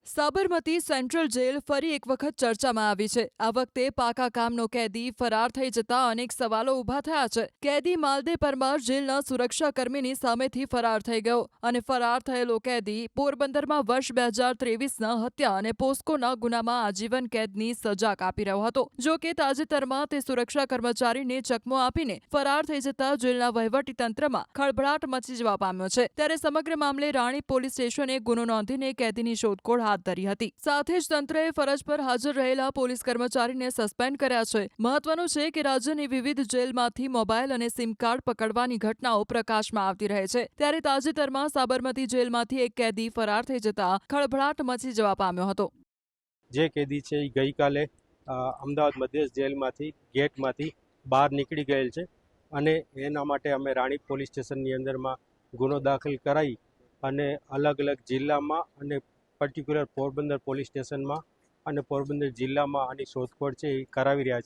Sabarmati central jail ફરી એક વખત ચર્ચામાં આવી છે। આ વખતે પાકા કામનો કેદી ફરાર થઈ જતા અનેક સવાલો ઊભા થયા છે। કેદી માલદે પરમાર જેલના સુરક્ષાકર્મીની સામેથી ફરાર થઈ ગયો અને ફરાર થયેલો કેદી પોરબંદરમાં વર્ષ 2023ના હત્યા અને પોસ્કોના ગુનામાં આજીવન કેદની સજા કાપી રહ્યો હતો। જો કે તાજેતરમાં તે સુરક્ષા કર્મચારીને ચકમો આપીને ફરાર થઈ જતા જેલના વહીવટીતંત્રમાં ખળભળાટ મચી જવા પામ્યો છે। ત્યારે સમગ્ર મામલે રાણી પોલીસ સ્ટેશને ગુનો નોંધીને કેદીની શોધખોળ હાથ ધરી હતી। સાથે જ તંત્રએ ફરજ પર હાજર રહેલા પોલીસ કર્મચારીને સસ્પેન્ડ કર્યા છે। મહત્વનું છે કે રાજ્યની વિવિધ જેલમાંથી મોબાઈલ અને સિમ કાર્ડ પકડવાની ઘટનાઓ પ્રકાશમાં આવતી રહે છે। ત્યારે તાજેતરમાં સાબરમતી જેલમાંથી એક કેદી ફરાર થઈ જતા ખળભળાટ મચી જવા પામ્યો હતો। જે કેદી છે એ ગઈકાલે અમદાવાદ મધ્ય જેલમાંથી ગેટમાંથી બહાર નીકળી ગયેલ છે અને એના માટે અમે રાણી પોલીસ સ્ટેશનની અંદરમાં ગુનો દાખલ કરાવી અને અલગ અલગ જિલ્લામાં અને પર્ટિક્યુલર પોરબંદર પોલીસ સ્ટેશનમાં અને પોરબંદર જિલ્લામાં આની શોધખોળ છે એ કરાવી રહ્યા છીએ।